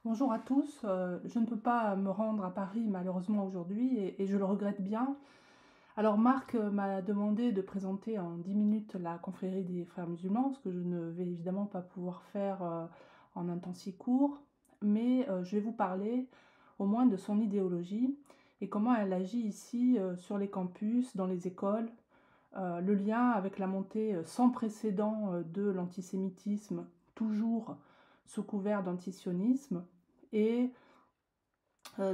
Bonjour à tous, je ne peux pas me rendre à Paris malheureusement aujourd'hui et je le regrette bien. Alors Marc m'a demandé de présenter en 10 minutes la confrérie des frères musulmans, ce que je ne vais évidemment pas pouvoir faire en un temps si court, mais je vais vous parler au moins de son idéologie et comment elle agit ici sur les campus, dans les écoles, le lien avec la montée sans précédent de l'antisémitisme, toujours sous couvert d'antisionisme, et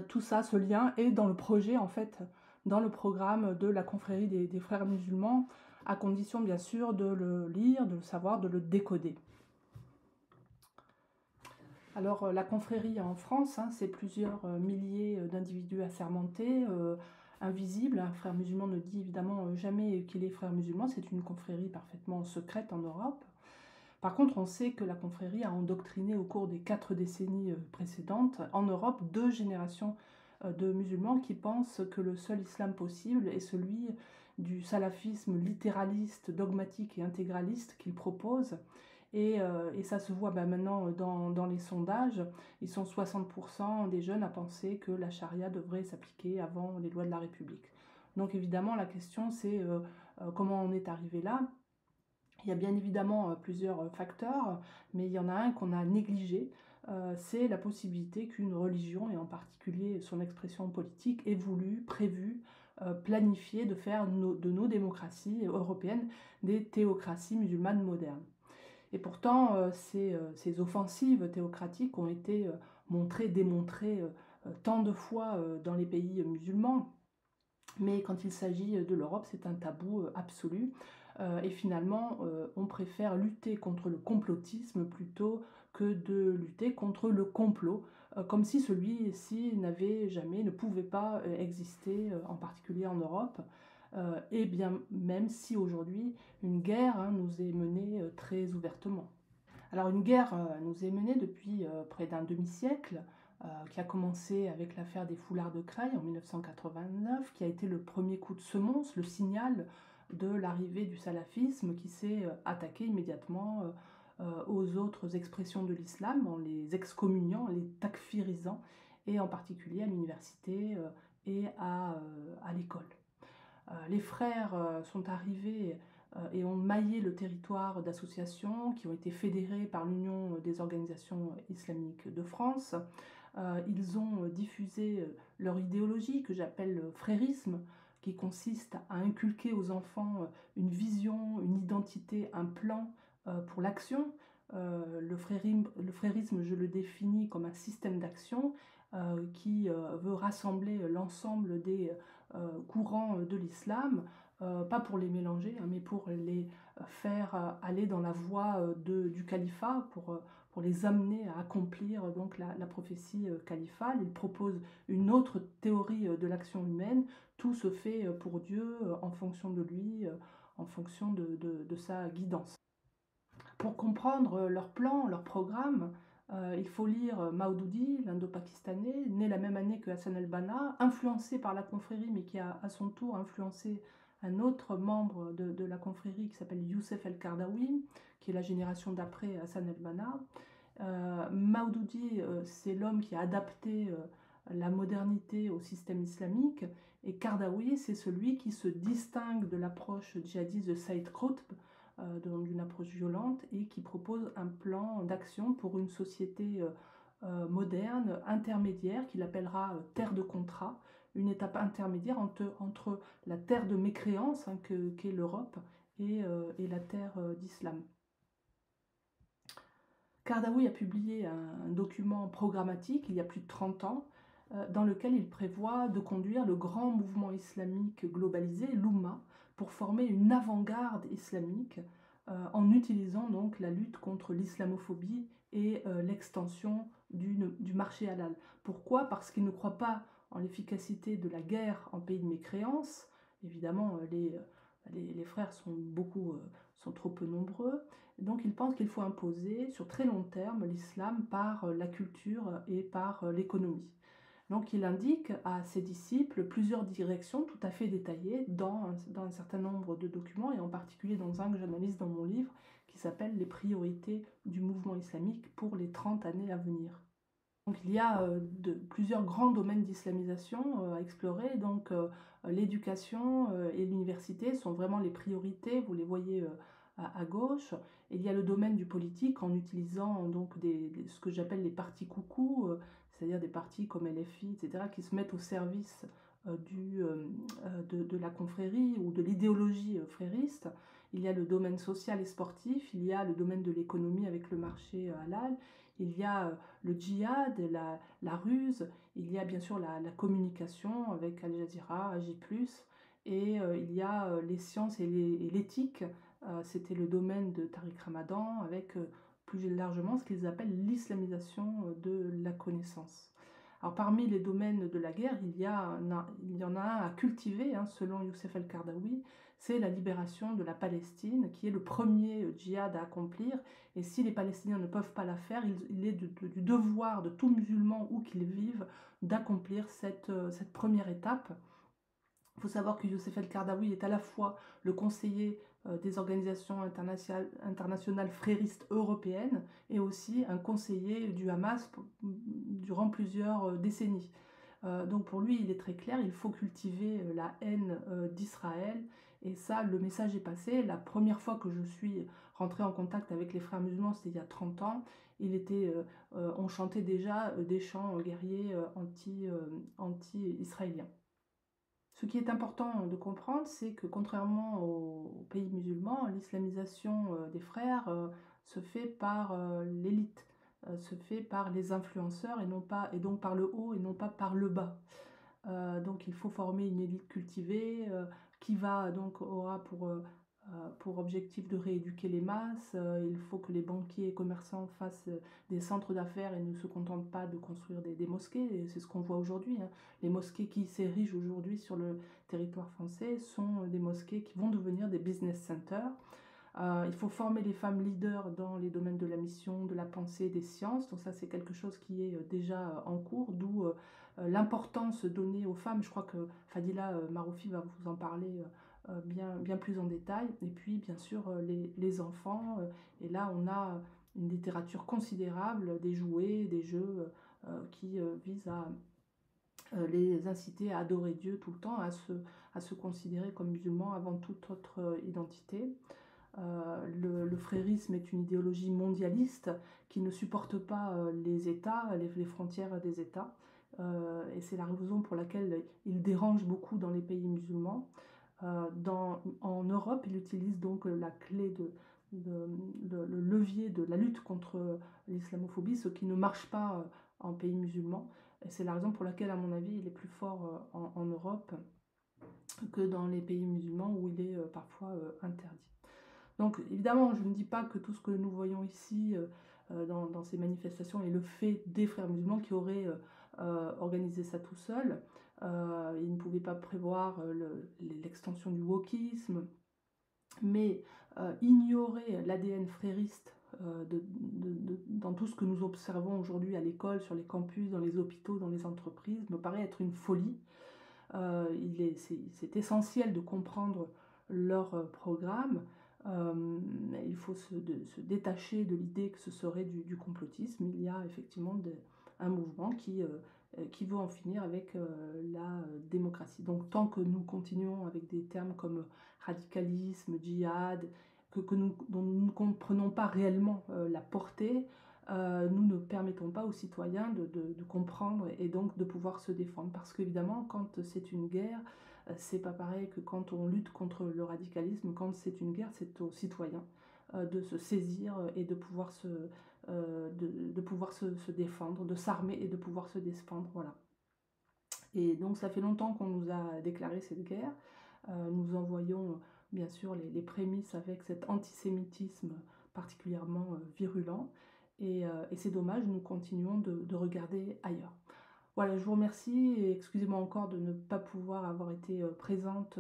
tout ça, ce lien est dans le projet, en fait, dans le programme de la confrérie des frères musulmans, à condition bien sûr de le lire, de le savoir, de le décoder. Alors la confrérie en France, hein, c'est plusieurs milliers d'individus assermentés, invisibles. Un frère musulman ne dit évidemment jamais qu'il est frère musulman, c'est une confrérie parfaitement secrète en Europe. Par contre, on sait que la confrérie a endoctriné au cours des 4 décennies précédentes en Europe 2 générations de musulmans qui pensent que le seul islam possible est celui du salafisme littéraliste, dogmatique et intégraliste qu'il propose. Et ça se voit maintenant dans les sondages. Ils sont 60% des jeunes à penser que la charia devrait s'appliquer avant les lois de la République. Donc évidemment, la question c'est comment on est arrivé là. Il y a bien évidemment plusieurs facteurs, mais il y en a un qu'on a négligé, c'est la possibilité qu'une religion, et en particulier son expression politique, ait voulu, prévu, planifié de faire de nos démocraties européennes des théocraties musulmanes modernes. Et pourtant, ces offensives théocratiques ont été montrées, démontrées tant de fois dans les pays musulmans. Mais quand il s'agit de l'Europe, c'est un tabou absolu. Et finalement, on préfère lutter contre le complotisme plutôt que de lutter contre le complot, comme si celui-ci n'avait jamais, ne pouvait pas exister, en particulier en Europe. Et bien même si aujourd'hui une guerre nous est menée très ouvertement. Alors une guerre nous est menée depuis près d'un demi-siècle, qui a commencé avec l'affaire des foulards de Creil en 1989, qui a été le premier coup de semonce, le signal de l'arrivée du salafisme qui s'est attaqué immédiatement aux autres expressions de l'islam en les excommuniant, en les takfirisant, et en particulier à l'université et à l'école. Les frères sont arrivés et ont maillé le territoire d'associations qui ont été fédérées par l'Union des organisations islamiques de France. Ils ont diffusé leur idéologie que j'appelle le frérisme, qui consiste à inculquer aux enfants une vision, une identité, un plan pour l'action. Le frérisme, je le définis comme un système d'action qui veut rassembler l'ensemble des courants de l'islam, pas pour les mélanger, hein, mais pour les faire aller dans la voie du califat, pour les amener à accomplir donc la prophétie califale. Il propose une autre théorie de l'action humaine. Tout se fait pour Dieu, en fonction de lui, en fonction de sa guidance. Pour comprendre leur plan, leur programme, il faut lire Maududi, l'Indo-Pakistanais, né la même année que Hassan el-Banna, influencé par la confrérie, mais qui a à son tour influencé un autre membre de la confrérie qui s'appelle Youssef el-Qardawi, qui est la génération d'après Hassan el-Banna. Maududi, c'est l'homme qui a adapté la modernité au système islamique, et Qardawi, c'est celui qui se distingue de l'approche djihadiste de Saïd Qutb, d'une approche violente, et qui propose un plan d'action pour une société moderne, intermédiaire, qu'il appellera terre de contrat, une étape intermédiaire entre la terre de mécréance hein, qu'est l'Europe et la terre d'islam. Qardawi a publié un document programmatique il y a plus de 30 ans dans lequel il prévoit de conduire le grand mouvement islamique globalisé, l'Oumma, pour former une avant-garde islamique en utilisant donc la lutte contre l'islamophobie et l'extension du marché halal. Pourquoi? Parce qu'il ne croit pas en l'efficacité de la guerre en pays de mécréance. Évidemment, les frères sont trop peu nombreux. Donc il pense qu'il faut imposer sur très long terme l'islam par la culture et par l'économie. Donc il indique à ses disciples plusieurs directions tout à fait détaillées dans un certain nombre de documents, et en particulier dans un que j'analyse dans mon livre qui s'appelle « Les priorités du mouvement islamique pour les 30 années à venir ». Donc il y a, plusieurs grands domaines d'islamisation, à explorer. Donc l'éducation, et l'université sont vraiment les priorités, vous les voyez, à gauche. Il y a le domaine du politique en utilisant donc ce que j'appelle les partis coucous, c'est-à-dire des partis comme LFI et cetera qui se mettent au service, de la confrérie ou de l'idéologie, frériste. Il y a le domaine social et sportif, il y a le domaine de l'économie avec le marché, halal, il y a, le djihad, la ruse, il y a bien sûr la communication avec Al Jazeera, J+, et il y a les sciences et l'éthique. C'était le domaine de Tariq Ramadan avec plus largement ce qu'ils appellent l'islamisation de la connaissance. Alors parmi les domaines de la guerre, il y en a un à cultiver, hein, selon Youssef El-Qaradawi, c'est la libération de la Palestine, qui est le premier djihad à accomplir. Et si les Palestiniens ne peuvent pas la faire, il est du devoir de tout musulman, où qu'ils vivent, d'accomplir cette première étape. Il faut savoir que Youssef El-Qaradawi est à la fois le conseiller des organisations internationales fréristes européennes et aussi un conseiller du Hamas durant plusieurs décennies. Donc pour lui, il est très clair, il faut cultiver la haine d'Israël. Et ça, le message est passé. La première fois que je suis rentrée en contact avec les frères musulmans, c'était il y a 30 ans. On chantait déjà des chants guerriers anti-israéliens. Ce qui est important de comprendre, c'est que contrairement aux pays musulmans, l'islamisation des frères se fait par l'élite, se fait par les influenceurs et donc par le haut et non pas par le bas. Donc il faut former une élite cultivée qui aura pour objectif de rééduquer les masses. Il faut que les banquiers et commerçants fassent des centres d'affaires et ne se contentent pas de construire des mosquées. Et c'est ce qu'on voit aujourd'hui, hein. Les mosquées qui s'érigent aujourd'hui sur le territoire français sont des mosquées qui vont devenir des business centers. Il faut former les femmes leaders dans les domaines de la mission, de la pensée, des sciences. Donc ça, c'est quelque chose qui est déjà en cours, d'où l'importance donnée aux femmes. Je crois que Fadila Maroufi va vous en parler bien plus en détail. Et puis, bien sûr, les enfants. Et là, on a une littérature considérable, des jouets, des jeux qui visent à les inciter à adorer Dieu tout le temps, à se considérer comme musulmans avant toute autre identité. Le frérisme est une idéologie mondialiste qui ne supporte pas les États, les frontières des États. Et c'est la raison pour laquelle il dérange beaucoup dans les pays musulmans. En Europe, il utilise donc la clé le levier de la lutte contre l'islamophobie, ce qui ne marche pas en pays musulmans. Et c'est la raison pour laquelle, à mon avis, il est plus fort en Europe que dans les pays musulmans où il est parfois interdit. Donc évidemment, je ne dis pas que tout ce que nous voyons ici dans ces manifestations est le fait des frères musulmans qui auraient organisé ça tout seuls. Ils ne pouvaient pas prévoir l'extension du wokisme, mais ignorer l'ADN frériste dans tout ce que nous observons aujourd'hui à l'école, sur les campus, dans les hôpitaux, dans les entreprises, me paraît être une folie. C'est essentiel de comprendre leur programme. Il faut se détacher de l'idée que ce serait du complotisme. Il y a effectivement un mouvement qui veut en finir avec la démocratie. Donc tant que nous continuons avec des termes comme radicalisme, djihad, dont nous ne comprenons pas réellement la portée, nous ne permettons pas aux citoyens de comprendre et donc de pouvoir se défendre. Parce qu'évidemment, quand c'est une guerre, c'est pas pareil que quand on lutte contre le radicalisme. Quand c'est une guerre, c'est aux citoyens de se saisir et de pouvoir se défendre, de s'armer et de pouvoir se défendre. Voilà. Et donc ça fait longtemps qu'on nous a déclaré cette guerre. Nous envoyons bien sûr les prémices avec cet antisémitisme particulièrement virulent. Et c'est dommage, nous continuons de regarder ailleurs. Voilà, je vous remercie et excusez-moi encore de ne pas pouvoir avoir été présente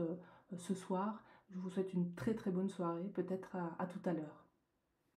ce soir. Je vous souhaite une très très bonne soirée, peut-être à tout à l'heure.